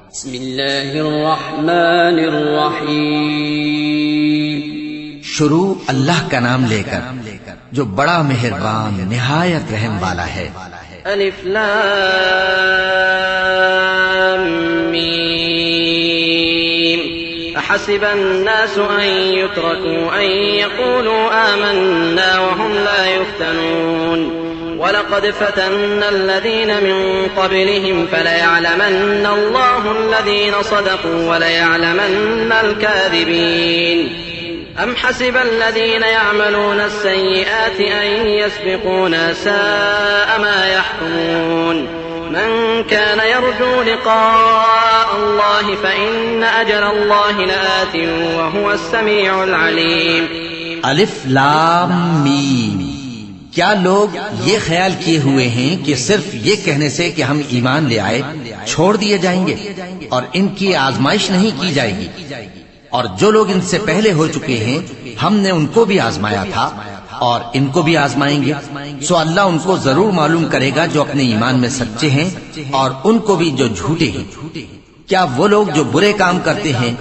बिस्मिल्लाहिर्रहमानिर्रहीम। शुरू अल्लाह का नाम लेकर जो बड़ा मेहरबान निहायत रहम वाला है। अलिफ लाम मीम। अहसिबन नासु अन युत्रकू अन यक़ूलू आमन्ना वहुम ला युफ्तनून वलक़द फतन्ना अल्लज़ीन मिन क़ब्लिहिम फलयअलमन्ना अल्लाहु अल्लज़ीन सदक़ू वलयअलमन्ना अल-काज़िबीन। अम हसिब अल्लज़ीन यअमलून अस्सय्यिआति अन यस्बिक़ूना साअ मा यहकुमून। मन कान यरजू लिक़ाअ अल्लाहि फ़इन्न अजल अल्लाहि लआतिन वहुव अस्समीउल अलीम। अलिफ लाम मीम। क्या लोग ये ख्याल किए हुए हैं कि सिर्फ ये कहने से कि हम ईमान ले आए छोड़ दिए जाएंगे और इनकी आजमाइश नहीं की जाएगी? और जो लोग इनसे पहले हो चुके हैं हमने उनको भी आजमाया था और इनको भी आजमाएंगे। सो अल्लाह उनको जरूर मालूम करेगा जो अपने ईमान में सच्चे हैं और उनको भी जो झूठे हैं। क्या वो लोग जो बुरे काम करते हैं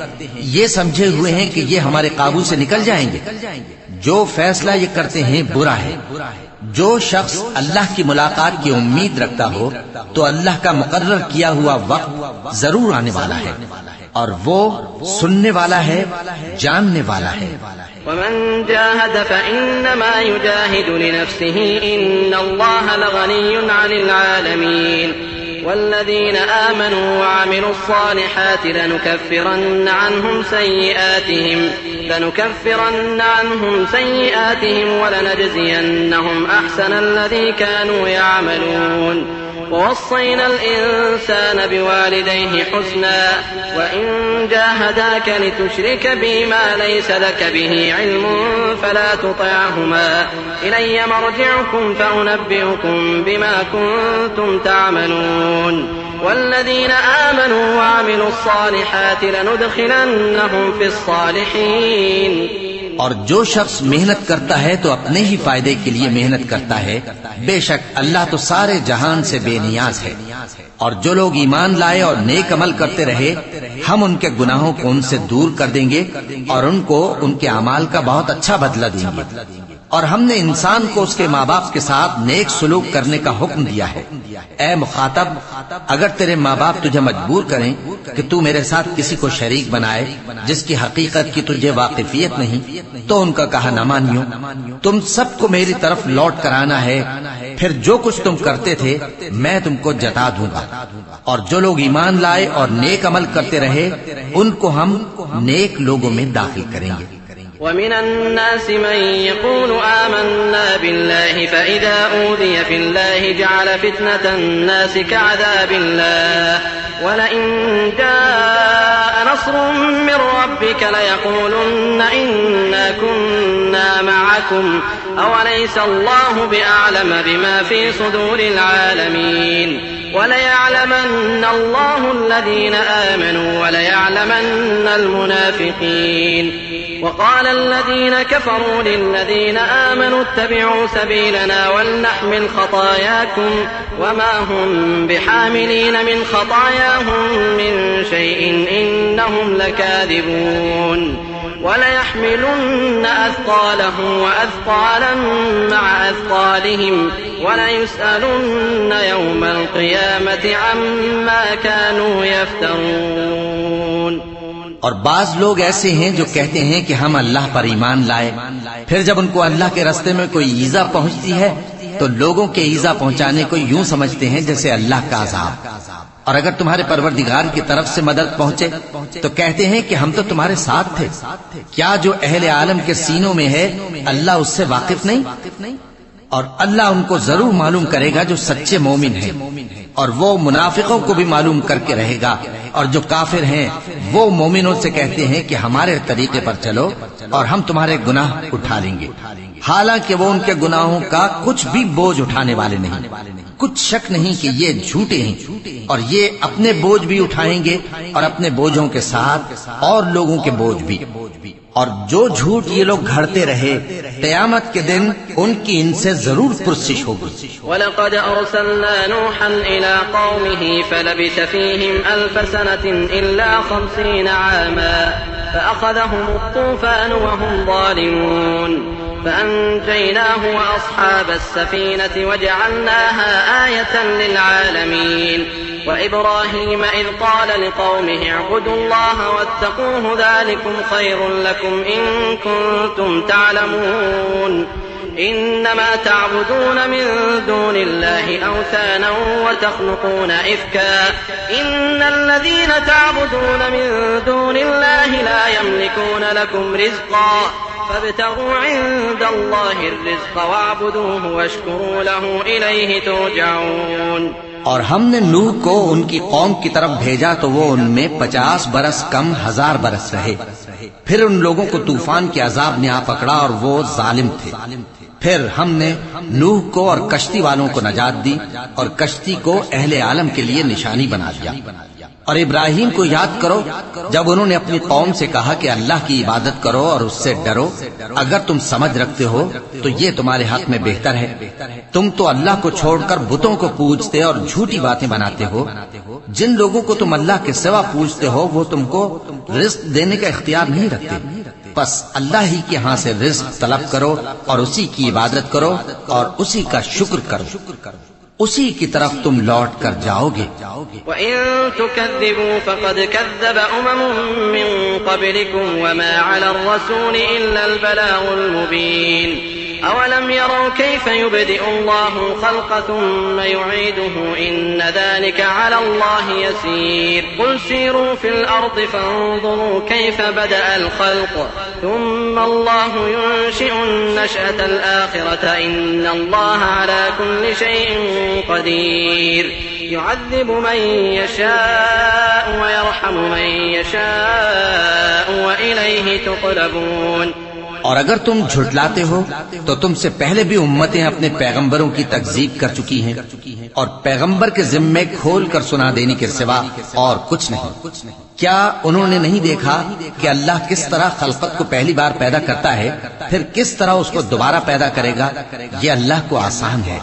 ये समझे हुए हैं कि ये हमारे काबू से निकल जाएंगे? जो फैसला ये करते हैं बुरा है। जो शख्स अल्लाह की मुलाकात की उम्मीद रखता हो तो अल्लाह का मुकर्रर किया हुआ वक्त जरूर आने वाला है और वो सुनने वाला है, जानने वाला है। वमन जाहद फइन्नमा युजाहिदु लिनफ्सिही इन्नल्लाह लगनिय्युन अनिल आलमीन। वल्लज़ीन आमनू वअमिलुस्सालिहाति लनुकफ्फिरन्न अन्हुम सय्यिआतिहिम वलनजज़ियन्नहुम अहसनल्लज़ी कानू यअमलून। ववصينا الإنسان بوالديه حسنا وإن جاهداك لتشرك بي ما ليس لك به علم فلا تطعهما إلي مرجعكم فأنبئكم بما كنتم تعملون। والذين آمنوا وعملوا الصالحات لندخلنهم في الصالحين। और जो शख्स मेहनत करता है तो अपने ही फायदे के लिए मेहनत करता है। बेशक अल्लाह तो सारे जहान से बेनियाज है। और जो लोग ईमान लाए और नेक अमल करते रहे हम उनके गुनाहों को उनसे दूर कर देंगे और उनको उनके अमाल का बहुत अच्छा बदला देंगे। और हमने इंसान को उसके माँ बाप के साथ नेक सुलूक करने का हुक्म दिया है। ए मुखातब, अगर तेरे माँ बाप तुझे मजबूर करें कि तू मेरे साथ किसी को शरीक बनाए जिसकी हकीकत की तुझे वाकिफियत नहीं तो उनका कहा न मानियो। तुम सबको मेरी तरफ लौट कर आना है, फिर जो कुछ तुम करते थे मैं तुमको जता दूंगा। और जो लोग ईमान लाए और नेक अमल करते रहे उनको हम नेक लोगों में दाखिल करेंगे। ومن الناس من يقول آمنا بالله فإذا أوذي في الله جعل فتنة الناس كعذاب الله ولئن جاء نصر من ربك ليقولن إنا كنا معكم أوليس الله بأعلم بما في صدور العالمين وليعلمن الله الذين آمنوا وليعلمن المنافقين। وقال الذين كفروا للذين آمنوا اتبعوا سبيلنا ولنحمل خطاياكم وما هم بحاملين من خطاياهم من شيء إنهم لكاذبون। وليحملن أثقالهم وأثقالا مع أثقالهم وليسألن يوم القيامة عما كانوا يفترون। और बाज लोग ऐसे हैं जो कहते हैं कि हम अल्लाह पर ईमान लाए, फिर जब उनको अल्लाह के रास्ते में कोई ईजा पहुंचती है तो लोगों के ईजा पहुंचाने को यूं समझते हैं जैसे अल्लाह का अज़ाब। और अगर तुम्हारे परवरदिगार की तरफ से मदद पहुंचे तो कहते हैं कि हम तो तुम्हारे साथ थे। क्या जो अहले आलम के सीनों में है अल्लाह उससे वाकिफ नहीं? और अल्लाह उनको जरूर मालूम करेगा जो सच्चे मोमिन हैं और वो मुनाफिकों को भी मालूम करके रहेगा। और जो काफिर हैं वो मोमिनों से कहते हैं कि हमारे तरीके पर चलो और हम तुम्हारे गुनाह उठा लेंगे, हालांकि वो उनके गुनाहों का कुछ भी बोझ उठाने वाले नहीं। कुछ शक नहीं कि ये झूठे हैं और ये अपने बोझ भी उठाएंगे और अपने बोझों के साथ और लोगों के बोझ भी। और जो झूठ ये लोग घड़ते रहे, क़यामत के दिन उनकी इनसे जरूर पुरसिश होगी। वलक़द अर्सलना नूहन इला क़ौमिही फलबिथ फ़ीहिम अल्फ़ सनतिन इल्ला 50 आमा फ़अख़ज़हुमु त्तूफ़ान वहुम ज़ालिमून फ़अन्जयनाहु वअस्हाब अस्सफ़ीनति वजअलनाहा आयतन लिलआलमीन वइब्राहीम इज़ क़ाल लिक़ौमिही इअ्बुदुल्लाह वत्तक़ूहु ज़ालिकुम ख़ैरुन लकुम इन कुन्तुम तअलमून इन्नमा तअबुदून मिन दूनिल्लाहि औसाना वतख़्लुक़ून इफ़्का इन्नल्लज़ीन तअबुदून मिन दूनिल्लाहि ला यमलिकून लकुम रिज़्क़ा फब्तगू इंदल्लाहि रिज़्क़ वअबुदूहु वश्कुरू लहू इलैहि तुरजऊन। और हमने नूह को उनकी कौम की तरफ भेजा तो वो उनमें 50 बरस कम 1000 बरस रहे। फिर उन लोगों को तूफान के अजाब ने आ पकड़ा और वो जालिम थे। फिर हमने नूह को और कश्ती वालों को नजात दी और कश्ती को अहले आलम के लिए निशानी बना दिया। और इब्राहिम को याद करो जब उन्होंने अपनी कौम से कहा कि अल्लाह की इबादत करो और उससे डरो, अगर तुम समझ रखते हो तो ये तुम्हारे हक में बेहतर है। तुम तो अल्लाह को छोड़कर बुतों को पूजते और झूठी बातें बनाते हो। जिन लोगों को तुम अल्लाह के सिवा पूजते हो वो तुमको रिज़्क़ देने का इख्तियार नहीं रखते। बस अल्लाह ही के यहाँ से रिज़्क़ तलब करो और उसी की इबादत करो और उसी का शुक्र करो, उसी की तरफ तुम लौट कर जाओगे। वइन तुकज़्ज़िबू फक़द कज़्ज़ब उममुम मिन क़ब्लिकुम वमा अला अर्रसूल इल्ला अल-बलागुल मुबीन अवलम यरौ कैफ़ युबदिउ अल्लाहु ख़ल्क़ थुम्मा युईदुहु इन्न ज़ालिका अला अल्लाहि यसीर क़ुल सीरू फ़िल अर्ज़ि फ़न्ज़ुरू कैफ़ बदअल ख़ल्क़ थुम्मा अल्लाहु युनशिउ नशअतल आख़िरत इन्न अल्लाहा अला कुल्लि शैइन क़दीर युअज़्ज़िबु मन यशाअ व यरहमु मन यशाअ व इलैहि तुक़लबून। और अगर तुम झुठलाते हो तो तुमसे पहले भी उम्मतें अपने पैगंबरों की तकज़ीब कर चुकी हैं और पैगंबर के जिम्मे खोल कर सुना देने के सिवा और कुछ नहीं। क्या उन्होंने नहीं देखा कि अल्लाह किस तरह खल्क़त को पहली बार पैदा करता है, फिर किस तरह उसको दोबारा पैदा करेगा? ये अल्लाह को आसान है।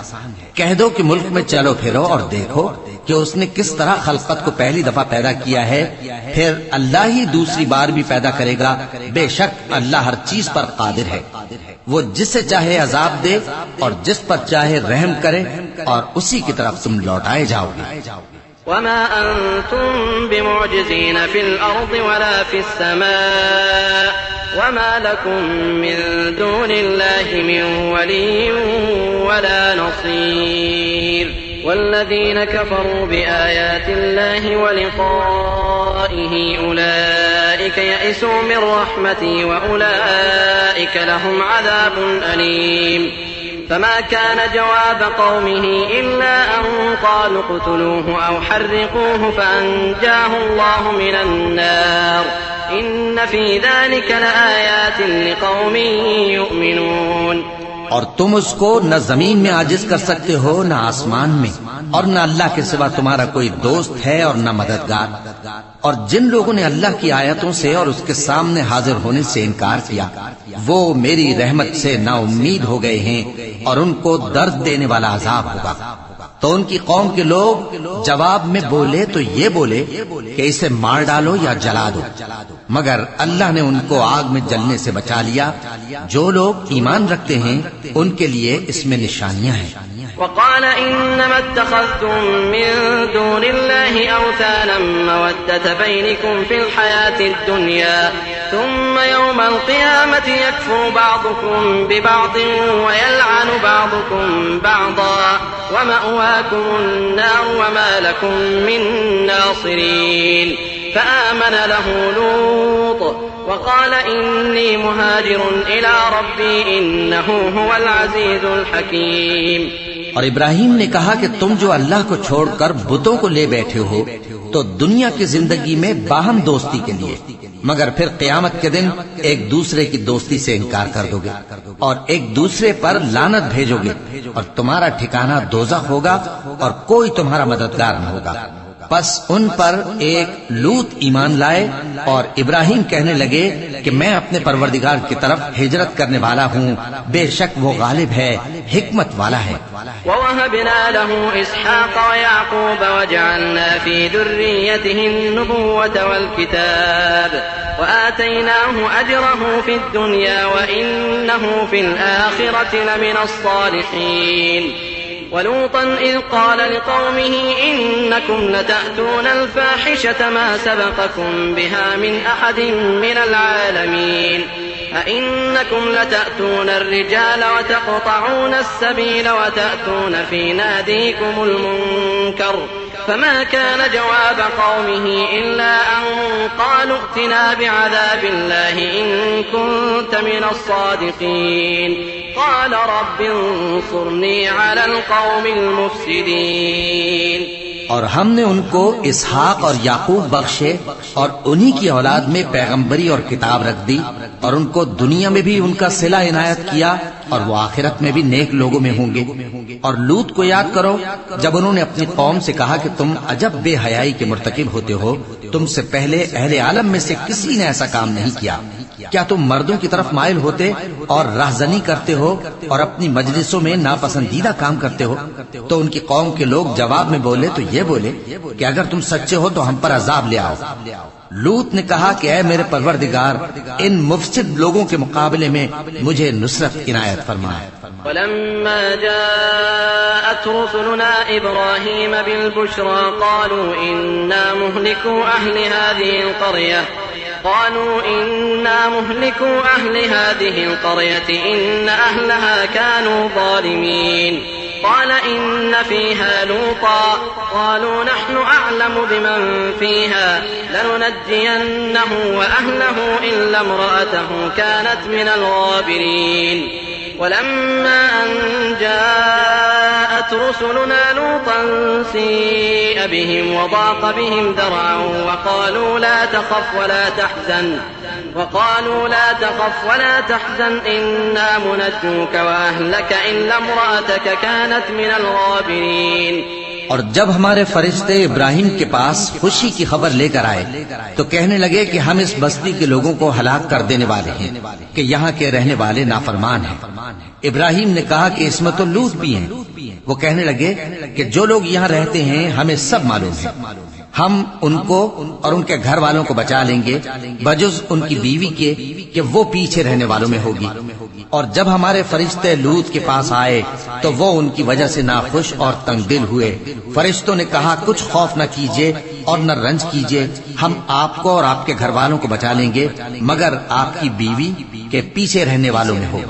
कह दो कि मुल्क में चलो फिरो और देखो कि उसने किस तरह खल्क़त को पहली दफा पैदा किया है, फिर अल्लाह ही दूसरी बार भी पैदा करेगा। बेशक अल्लाह हर चीज पर कादिर है। वो जिसे चाहे अजाब दे और जिस पर चाहे रहम करे और उसी की तरफ तुम लौटाए जाओगे। वमा अंतुम बिमुअजिज़ीन फिल अर्ज़ि वला फिस समा वमा लकुम मिन दूनिल्लाहि मिन वलिय्यिन वला नसीर वल्लज़ीन कफ़रू बिआयातिल्लाहि व लिक़ाइहि उलाइका यअसू मिन रहमती व उलाइका लहुम अज़ाबुन अलीम। फमा कान जवाब कौमिही इल्ला अन क़ालू क़ुतलूहु औ हर्रिक़ूहु फ़अन्जाहु अल्लाहु मिनन नार इन्न फ़ी ज़ालिका लआयातिन लिक़ौमिन युमिनून। और तुम उसको न जमीन में आजिज कर सकते हो न आसमान में, और न अल्लाह के सिवा तुम्हारा कोई दोस्त है और न मददगार। और जिन लोगों ने अल्लाह की आयतों से और उसके सामने हाजिर होने से इनकार किया वो मेरी रहमत से ना उम्मीद हो गए हैं और उनको दर्द देने वाला अजाब होगा। तो उनकी कौम के लोग जवाब में बोले तो ये बोले कि इसे मार डालो या जला दो, मगर अल्लाह ने उनको आग में जलने से बचा लिया। जो लोग ईमान रखते हैं उनके लिए इसमें निशानियां हैं। वक़ाल इन्नमा इत्तख़ज़्तुम मिन दूनिल्लाहि औसानम मवद्दत बैनिकुम फिल हयातिद दुनिया थुम्मा यौमल क़ियामति यकफ़ुरु बअदुकुम बिबअदिन व यलअनु बअदुकुम बअदा व मअवाकुमुन नार व मा लकुम मिन नासिरीन। फ़आमन लहु लूत वक़ाल इन्नी मुहाजिरुन इला रब्बी इन्नहु हुवल अज़ीज़ुल हकीम। और इब्राहिम ने कहा कि तुम जो अल्लाह को छोड़कर बुतों को ले बैठे हो तो दुनिया की जिंदगी में बाहम दोस्ती के लिए, मगर फिर क़यामत के दिन एक दूसरे की दोस्ती से इनकार कर दोगे और एक दूसरे पर लानत भेजोगे और तुम्हारा ठिकाना दोज़ख होगा और कोई तुम्हारा मददगार न होगा। बस उन पर एक लूत ईमान लाए और इब्राहिम कहने लगे कि मैं अपने परवरदिगार की तरफ हिजरत करने वाला हूँ, बेशक वो गालिब है, हिकमत वाला है। ववहबना लहू इसहाक़ व याक़ूब वजअलना फी दुर्रियतिहि अन्नुबुव्वत वल किताब व आतैनाहु अजरहु फिद दुनिया व इन्नहु फिल आखिरति लमिनस सालिहीन। वलूतन इज़ क़ाल लिक़ौमिही इन्नकुम लतअतून अल-फ़ाहिशत मा सबक़कुम बिहा मिन अहदिन मिनल आलमीन। अइन्नकुम लतअतून अर्रिजाल वतक़तऊन अस्सबील वतअतून फ़ी नादीकुमुल मुनकर फमा कान जवाब क़ौमिही इल्ला अन क़ालू अ'तिना बिअज़ाबिल्लाहि इन कुन्त मिनस सादिक़ीन। क़ाल रब्बि अंसुरनी अलल क़ौमिल मुफ़्सिदीन। और हमने उनको इसहाक और याकूब बख्शे और उन्हीं की औलाद में पैगंबरी और किताब रख दी और उनको दुनिया में भी उनका सिला इनायत किया और वो आखिरत में भी नेक लोगों में होंगे। और लूत को याद करो जब उन्होंने अपनी कौम से कहा कि तुम अजब बेहयाई के मुर्तकिब होते हो, तुमसे पहले अहले आलम में से किसी ने ऐसा काम नहीं किया। क्या तुम मर्दों की तरफ माइल होते और राहजनी करते हो और अपनी मजलिसों में नापसंदीदा काम करते हो? तो उनकी कौम के लोग जवाब में बोले तो ये बोले कि अगर तुम सच्चे हो तो हम पर अजाब ले आओ। लूत ने कहा कि ऐ मेरे परवरदिगार, इन मुफसिद लोगों के मुकाबले में मुझे नुसरत इनायत फरमा। वलम्मा जाअत रुसुलुना इब्राहीम बिल-बुश्रा क़ालू इन्ना मुहलिकू अहलि हाज़िहिल क़रयह قالوا إنا مهلكو أهل هذه القرية إن أهلها كانوا ظالمين قال إن فيها لوطا قالوا نحن أعلم بمن فيها لننجينه وأهله إلا امرأته كانت من الغابرين ولما أن جاءت رسلنا لوطا سيء بهم وضاق بهم ذرعا وقالوا لا تخف ولا تحزن إنا منجوك وأهلك إلا امرأتك كانت من الغابرين। और जब हमारे फरिश्ते इब्राहिम के पास खुशी की खबर लेकर आए तो कहने लगे कि हम इस बस्ती के लोगों को हलाक कर देने वाले हैं कि यहाँ के रहने वाले नाफरमान हैं। इब्राहिम ने कहा कि इसमें तो लूत भी हैं। वो कहने लगे कि जो लोग यहाँ रहते हैं हमें सब मालूम है, हम उनको और उनके घर वालों को बचा लेंगे बजुज़ उनकी बीवी के कि वो पीछे रहने वालों में होगी। और जब हमारे फरिश्ते लूत के पास आए तो वो उनकी वजह से नाखुश और तंगदिल हुए। फरिश्तों ने कहा कुछ खौफ न कीजिए और न रंज कीजिए, हम आपको और आपके घर वालों को बचा लेंगे मगर आपकी बीवी के पीछे रहने वालों में होगी।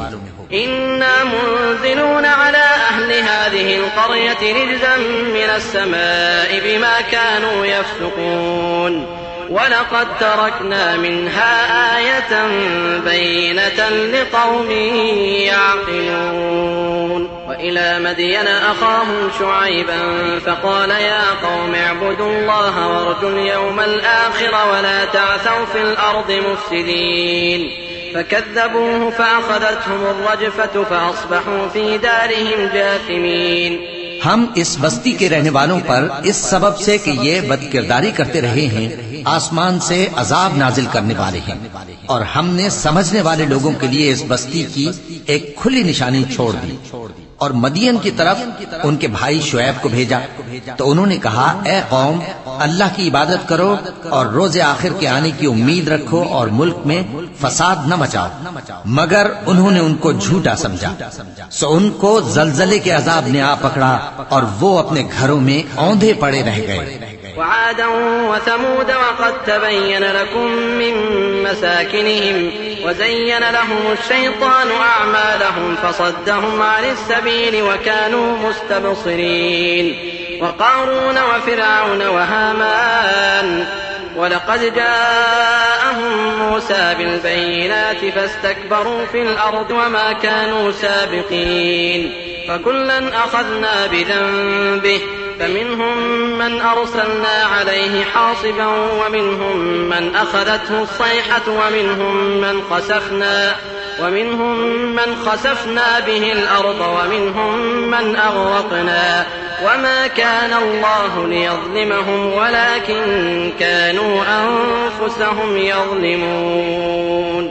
इन्ना मुनज़िलून अला अहली हाज़िहिल क़रयति रिज़्ज़न मिनस-समाई बिमा कानू यफ़्सुक़ून वलक़द तरकना मिन्हा आयतन बय्यिनतन लिक़ौमिन यअक़िलून। वइला मदयन अख़ाहुम शुअय्बन फ़क़ाल या क़ौम अ'बुदुल्लाह वरजुल यौमल आख़िर वला तअसौ फ़िल अर्दि मुफ़्सिदीन فكذبوه فأخذتهم الرجفة فأصبحوا في دارهم جاثمين। हम इस बस्ती के रहने वालों पर इस सबब से कि ये बदकिरदारी करते रहे हैं आसमान से अजाब नाजिल करने वाले हैं और हमने समझने वाले लोगों के लिए इस बस्ती की एक खुली निशानी छोड़ दी। और मदियन की तरफ उनके भाई शुएब को भेजा तो उन्होंने कहा ए कौम, अल्लाह की इबादत करो और रोज़े आखिर के आने की उम्मीद रखो और मुल्क में फसाद न मचाओ। मगर उन्होंने उनको झूठा समझा सो उनको जलजले के अजाब ने आ पकड़ा और वो अपने घरों में औंधे पड़े रह गए। وعادا وثمود وقد تبين لكم من مساكنهم وزين لهم الشيطان أعمالهم فصدهم عن السبيل وكانوا مستبصرين وقارون وفرعون وهامان ولقد جاءهم موسى بالبينات فاستكبروا في الأرض وما كانوا سابقين فكلا أخذنا بذنبه فمنهم من أرسلنا عليه حاصبا ومنهم من أخذته الصيحة ومنهم من خسفنا به الأرض ومنهم من أغرقنا वमा कान अल्लाहु लियज़्लिमहुम वलाकिन कानू अनफुसहुम यज़्लिमून।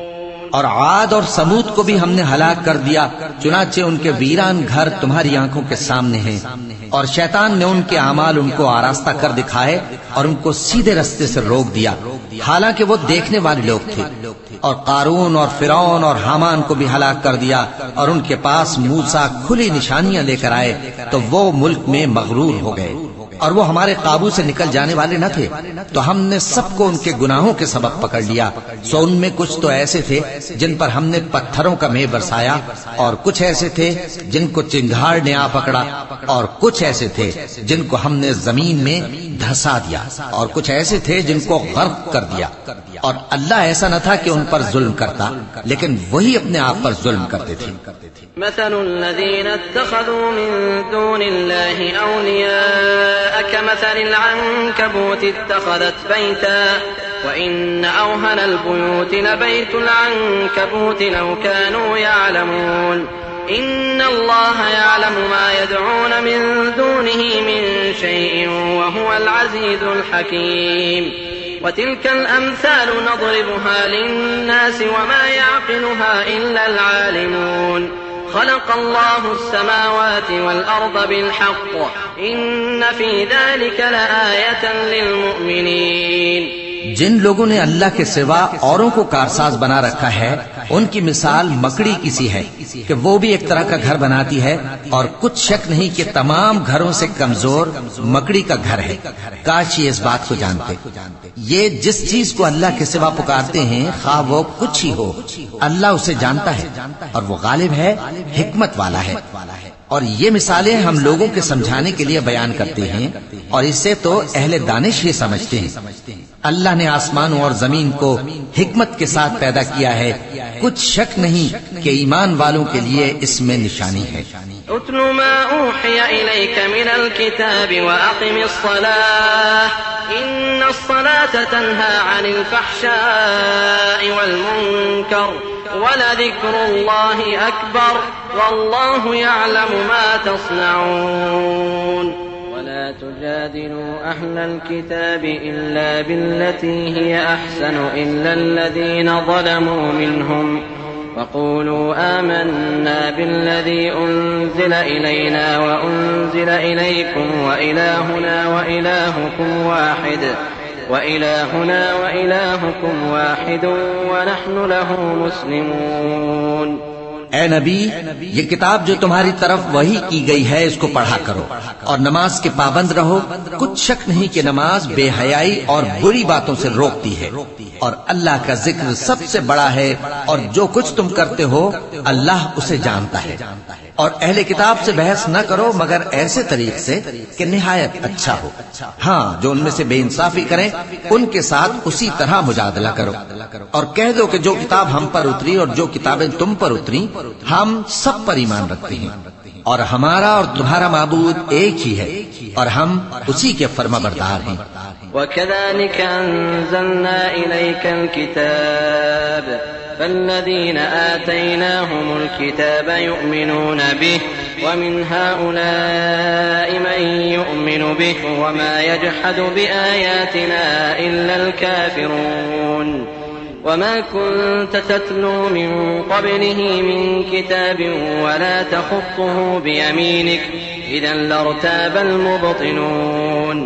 और आद और समूद को भी हमने हलाक कर दिया, चुनाचे उनके वीरान घर तुम्हारी आंखों के सामने हैं, और शैतान ने उनके अमाल उनको आरास्ता कर दिखाए और उनको सीधे रास्ते से रोक दिया, हालांकि वो देखने वाले लोग थे। और कारून और फिरौन और हामान को भी हलाक कर दिया, और उनके पास मूसा खुली निशानियां लेकर आए तो वो मुल्क में मगरूर हो गए, और वो हमारे काबू से निकल जाने वाले न थे। तो हमने सबको उनके गुनाहों के सबब पकड़ लिया। सो उनमें कुछ तो ऐसे थे जिन पर हमने पत्थरों का मेह बरसाया, और कुछ ऐसे थे जिनको चिंगार ने आ पकड़ा, और कुछ ऐसे थे जिनको हमने जमीन में धंसा दिया, और कुछ ऐसे थे जिनको गर्क कर दिया। और अल्लाह ऐसा न था कि उन पर जुल्म करता, लेकिन वही अपने आप पर जुल्म करते थे। मसलुल्लज़ीना इत्तख़ज़ू मिन दूनिल्लाहि औलिया कमसलिल अन्कबूति इत्तख़ज़त बैता व इन्न अवहनल बुयूति लबैतुल अन्कबूति लौ कानू यअलमून इन्नल्लाह यअलमु मा यदऊन मिन दूनिही मिन शैइन व हुवल अज़ीज़ुल हकीम। वतिल्कल अम्सालु नज़रिबुहा लिन्नास वमा यअक़िलुहा इल्लल आलिमून। खलक़ल्लाहु अस्समावाति वल अर्द बिलहक़्क़ इन्न फ़ी ज़ालिका लआयतन लिलमुमिनीन। जिन लोगों ने अल्लाह के सिवा औरों को कारसाज बना रखा है, उनकी मिसाल मकड़ी की सी है कि वो भी एक तरह का घर बनाती है, और कुछ शक नहीं कि तमाम घरों से कमजोर मकड़ी का घर है। काश ये इस बात को जानते। ये जिस चीज को अल्लाह के सिवा पुकारते हैं, खा वो कुछ ही हो, अल्लाह उसे जानता है, और वो गालिब है, हिकमत वाला है। और ये मिसालें हम लोगों के समझाने के लिए बयान करते हैं, और इससे तो अहले दानिश ही समझते हैं। अल्लाह ने आसमानों और जमीन को हिकमत के साथ पैदा किया है, कुछ शक नहीं कि ईमान वालों के लिए इसमें निशानी है। उतलु मा ऊहिया इलैका मिनल किताबि व अक़िमिस्सलाह इन्नस्सलाता तन्हा अनिल फ़हशाइ वल मुनकर वलज़िक्रुल्लाहि अकबर वल्लाहु यअलमु मा तस्नऊन। वला तुजादिलू अहलल किताबि इल्ला बिल्लती हिय अहसनु इल्लल्लज़ीना ज़लमू मिनहुम वक़ूलू आमन्ना बिल्लज़ी उन्ज़िला इलैना व उन्ज़िला इलैकुम व इलाहुना व इलाहुकुम वाहिद व नहनु लहू मुस्लिमून। ए नबी, ये किताब जो तुम्हारी तरफ वही की गई है, इसको पढ़ा करो और नमाज के पाबंद रहो। कुछ शक नहीं कि नमाज बेहयाई और बुरी बातों से रोकती है, और अल्लाह का जिक्र सबसे बड़ा है, और जो कुछ तुम करते हो अल्लाह उसे जानता है। और अहले किताब से बहस न करो मगर ऐसे तरीके से कि निहायत अच्छा हो। हाँ, जो उनमें से बेइंसाफी करें उनके साथ उसी तरह मुजादला करो, और कह दो कि जो किताब हम पर उतरी और जो किताबें तुम पर उतरी, हम सब पर ईमान रखते हैं, और हमारा और तुम्हारा माबूद एक ही है, और हम उसी के फर्माबरदार हैं। वकज़ालिक अंज़लना इलैकल किताब फल्लज़ीना आतैनाहुमुल किताब युमिनूना बिहि व मिन हाउलाइ मन युमिनु बिहि व मा यजहदु बिआयातिना इल्लल काफिरून। वमा कुन्त तत्लू मिन क़ब्लिही मिन किताबिन वला तख़ुत्तुहु बियमीनिक इज़न लर्ताबल मुब्तिलून।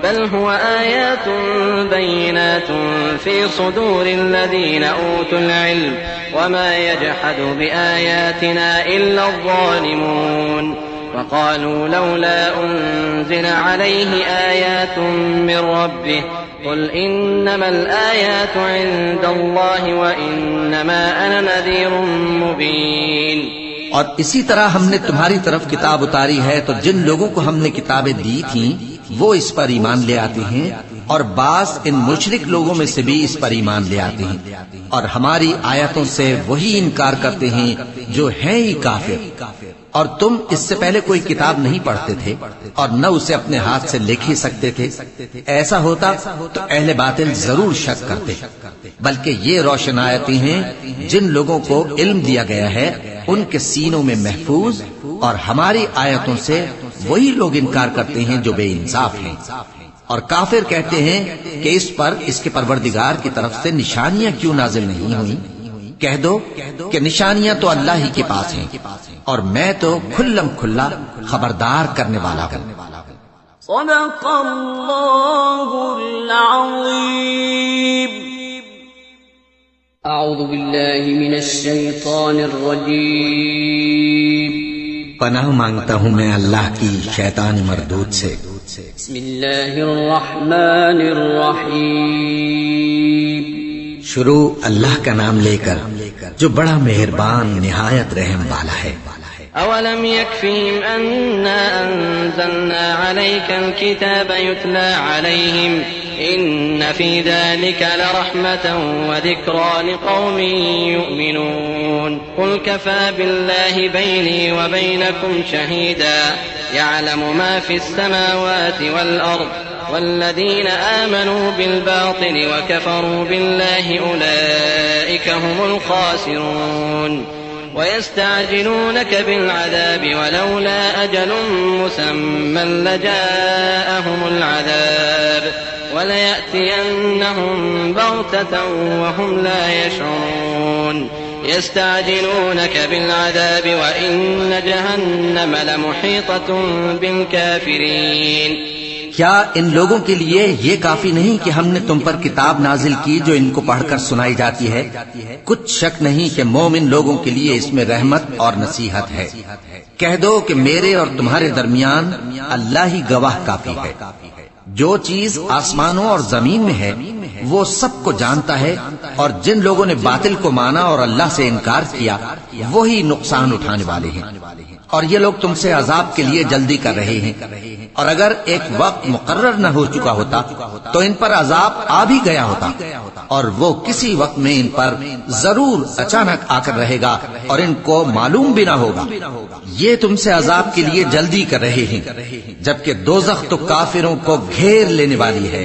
बल हुवा आयातुन बय्यिनातुन फ़ी सुदूरिल्लज़ीना ऊतुल इल्म वमा यजहदु बिआयातिना इल्ला अज़्ज़ालिमून। वक़ालू लौला उन्ज़िला अलैहि आयातुन मिन रब्बिह क़ुल इन्नमल आयातु इन्दल्लाहि व इन्नमा अना नज़ीरुम मुबीन। और इसी तरह हमने तुम्हारी तरफ किताब उतारी है, तो जिन लोगों को हमने किताबें दी थीं वो इस पर ईमान ले आते हैं, और बास इन मुशरिक लोगों में से भी इस पर ईमान ले आते हैं, और हमारी आयतों से वही इनकार करते हैं जो हैं ही काफिर। और तुम इससे पहले कोई किताब नहीं पढ़ते थे और न उसे अपने हाथ से लिख ही सकते थे। ऐसा होता तो अहले बातिल जरूर शक करते, बल्कि ये रोशन आयतें हैं जिन लोगों को इल्म दिया गया है उनके सीनों में महफूज, और हमारी आयतों से वही लोग इनकार करते हैं जो बेइंसाफ हैं। और काफिर कहते हैं कि इस पर इसके परवरदिगार की तरफ से निशानियां क्यों नाजिल नहीं हुई। कह दो कि निशानियां तो अल्लाह ही के पास हैं और मैं तो खुल्लम खुल्ला खबरदार करने वाला हूं। सदक़ल्लाहुल अज़ीम। अऊज़ु बिल्लाहि मिनश शैतानिर रजीम। पनाह मांगता हूं मैं अल्लाह की शैतानी मरदूद से। बिस्मिल्लाहिर रहमानिर रहीम। शुरू अल्लाह का नाम लेकर जो बड़ा मेहरबान निहायत रहम वाला है। अवलम यकफिहिम अन्ना अंज़लना अलैकल किताब युतला अलैहिम इन्न फी ज़ालिका लरहमतन व ज़िक्रा लिक़ौमिन युमिनून। क़ुल कफ़ा बिल्लाहि बैनी व बैनकुम शहीदा यअलमु मा फ़िस समावाति वल अर्ज़ वल्लज़ीन आमनू बिलबातिल व कफ़रू बिल्लाहि उलाइका हुमुल ख़ासिरून। वयस्तअजिलूनक बिलअज़ाब वलौला अजलुन मुसम्मा लजाअहुमुल अज़ाब वलयअतियन्नहुम बग़ततन वहुम ला यशዑरून। यस्तअजिलूनक बिलअज़ाब वइन्न जहन्नम लमुहीततुन बिलकाफिरीन। क्या इन लोगों के लिए ये काफी नहीं कि हमने तुम पर किताब नाजिल की जो इनको पढ़कर सुनाई जाती है? कुछ शक नहीं कि मोमिन लोगों के लिए इसमें रहमत और नसीहत है। कह दो कि मेरे और तुम्हारे दरमियान अल्लाह ही गवाह काफी है। जो चीज आसमानों और जमीन में है वो सबको जानता है, और जिन लोगों ने बातिल को माना और अल्लाह से इनकार किया वही नुकसान उठाने वाले हैं। और ये लोग तुमसे अजाब के लिए जल्दी कर रहे हैं, और अगर एक वक्त मुकर्रर न हो चुका होता तो इन पर अजाब आ भी गया होता, और वो किसी वक्त में इन पर जरूर अचानक आकर रहेगा और इनको मालूम भी न होगा। ये तुमसे अजाब के लिए जल्दी कर रहे हैं, जबकि दोज़ख तो काफिरों को घेर लेने वाली है।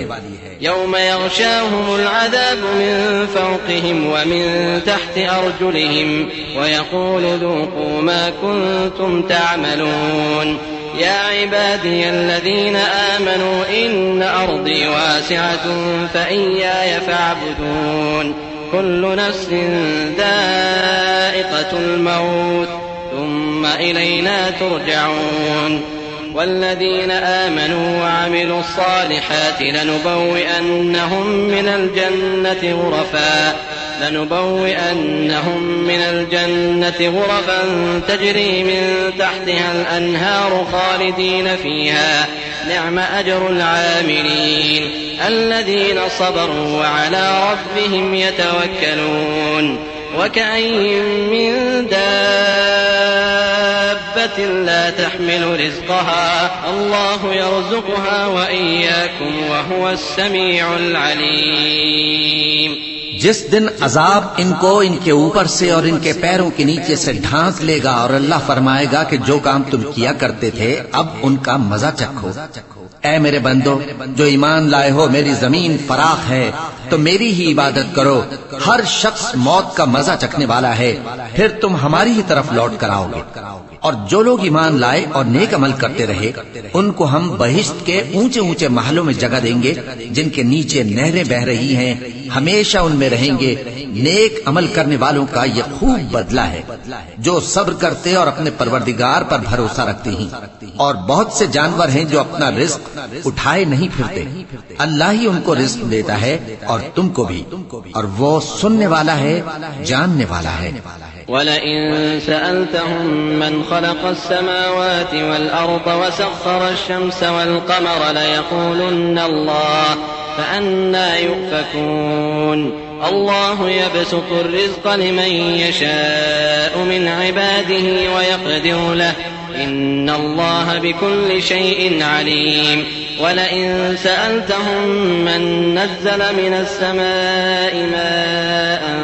यौम यग़शाहुमुल अज़ाबु मिन फ़ौक़िहिम व मिन तहति अर्जुलिहिम व यक़ूलु ज़ूक़ू मा कुन्तुम तअमलून। या इबादियल्लज़ीना आमनू इन्न अर्दी वासिअतुन फ़इय्याय फ़अबुदून। कुल्लु नफ्सिन ज़ाइक़तुल मौत थुम्मा इलैना तुरजऊन। वल्लज़ीन आमनू वअमिलु स्सालिहात लनुबव्विअन्नहुम मिनल जन्नति ग़ुरफ़न तजरी मिन तहतिहल अन्हारु ख़ालिदीन फ़ीहा निअम अजरुल आमिलीन अल्लज़ीन सबरू व अला रब्बिहिम यतवक्कलून। वकअय्यिन मिन दाब्बतिन ला तहमिलु रिज़्क़हा अल्लाहु यर्ज़ुक़ुहा व इय्याकुम व हुवस समीउल अलीम। जिस दिन अजाब इनको इनके ऊपर से और इनके पैरों के नीचे से ढांक लेगा और अल्लाह फरमाएगा कि जो काम तुम किया करते थे अब उनका मजा चखो। ऐ मेरे बंदो जो ईमान लाए हो, मेरी जमीन फराख है तो मेरी ही इबादत करो। हर शख्स मौत का मजा चखने वाला है, फिर तुम हमारी ही तरफ लौट कर आओगे। और जो लोग ईमान लाए और नेक अमल करते रहे उनको हम बहिश्त के ऊंचे ऊंचे महलों में जगह देंगे जिनके नीचे नहरें बह रही हैं, हमेशा उनमें रहेंगे। नेक अमल करने वालों का ये खूब बदला है जो सब्र करते और अपने परवरदिगार पर भरोसा रखते हैं। और बहुत से जानवर हैं जो अपना रिस्क उठाए नहीं फिरते, अल्लाह ही उनको रिस्क देता है और तुमको भी, और वो सुनने वाला है, जानने वाला है। वलइन सअल्तहुम मन खलक़स समावाति वल अर्द व सख्खरश शम्स वल क़मर लयक़ूलुन्न अल्लाह फअन्ना युफ़कून। अल्लाहु यबसुतु अर्रिज़्क़ लिमन यशाअु मिन इबादिही व यक़दिरु लहु इन्नल्लाह बिकुल्लि शैइन अलीम। वलइन सअल्तहुम मन नज़्ज़ल मिनस समाइ माअन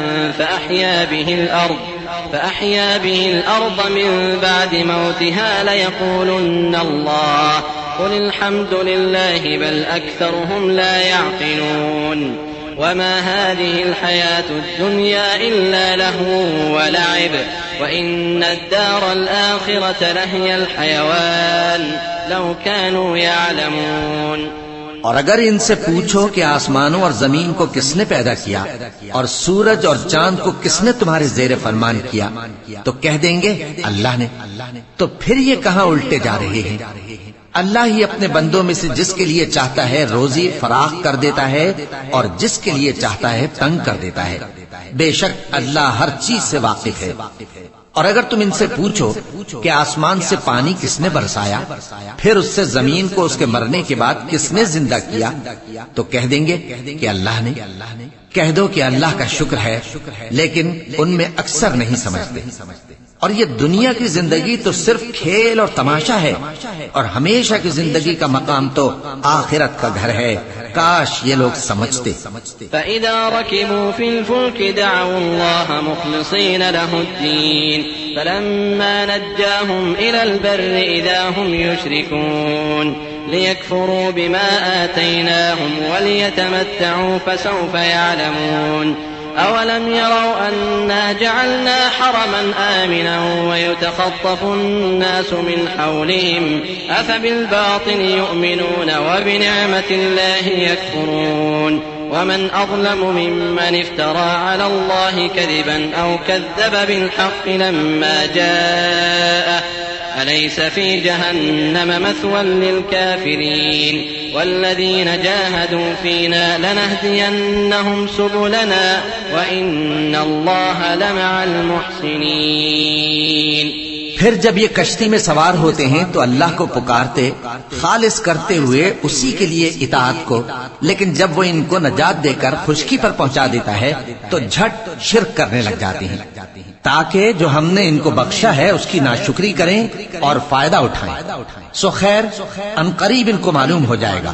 فأحيا به الأرض من بعد موتها ليقولن الله قل الحمد لله بل أكثرهم لا يعقلون। वमा हादिहिल हयातुद दुनिया इल्ला लहू व लइब व इन्नद-दारल आखिरत लहियल हयवान लौ कानू यअलमून। और अगर इनसे पूछो कि आसमानों और जमीन को किसने पैदा किया और सूरज और चांद को किसने तुम्हारे जेर फरमान किया, तो कह देंगे अल्लाह ने। तो फिर ये कहां उल्टे जा रहे हैं? अल्लाह ही अपने बंदों में से जिसके लिए चाहता है रोजी फराख कर देता है और जिसके लिए चाहता है तंग कर देता है। बेशक अल्लाह हर चीज से वाकिफ है। और अगर तुम इनसे पूछो कि आसमान से पानी किसने बरसाया, फिर उससे जमीन को उसके मरने के बाद किसने जिंदा किया, तो कह देंगे कि अल्लाह ने। कह दो कि अल्लाह का शुक्र है, लेकिन उनमें अक्सर नहीं समझते। और ये दुनिया की जिंदगी तो सिर्फ खेल और तमाशा है, और हमेशा की जिंदगी का मकाम तो आखिरत का घर है। काश ये लोग समझते। फ़इज़ा रकिबू फ़िल फ़ुल्कि दअवु अल्लाह मुख़लिसीन लहुद्दीन फ़लम्मा नज्जाहुम इलल बर्रि इज़ा हुम युश्रिकून लियकफ़ुरू बिमा आतैनाहुम वलियतमत्तऊ फ़सौफ़ यअलमून। अवलम यरौ अन्ना जअलना हरमन आमिना वयुतख़त्तफ़ु अन्नासु मिन हौलिहिम अफ़बिलबातिलि युमिनून वबिनिअमतिल्लाहि यकफ़ुरून। वमन अज़लमु मिम्मन इफ्तरा अला अल्लाहि कज़िबन औ कज़्ज़ब बिलहक़्क़ि लम्मा जाअह अलैस फ़ी जहन्नम मथवन लिलकाफ़िरीन वल्लज़ीन जाहदू फ़ीना लनहदियन्नहुम सुबुलना व इन्नल्लाह लमअल मुहसिनीन। फिर जब ये कश्ती में सवार होते हैं तो अल्लाह को पुकारते, खालिस करते हुए उसी के लिए इताअत को, लेकिन जब वो इनको नजात देकर खुशकी पर पहुंचा देता है तो झट शिर्क करने लग जाते हैं, ताकि जो हमने इनको बख्शा है उसकी नाशुक्री करें और फायदा उठाएं। सो खैर अनकरीब इनको मालूम हो जाएगा।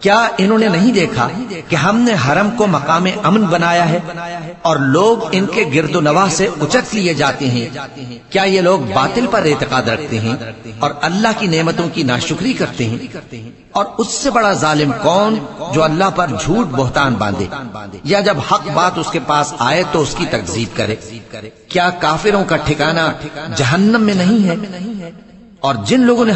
क्या इन्होंने नहीं देखा कि हमने हरम को मकाम अमन बनाया है और लोग इनके गिरदोनवाह से उचट लिए जाते हैं? क्या ये लोग बातिल पर एतकाद रखते हैं और अल्लाह की नेमतों की नाशुक्री करते हैं? और उससे बड़ा जालिम कौन जो अल्लाह पर झूठ बोहतान बांधे या जब हक बात उसके पास आए तो उसकी तकजीब करे। क्या काफिरों का ठिकाना जहन्नम में नहीं है? और जिन लोगों ने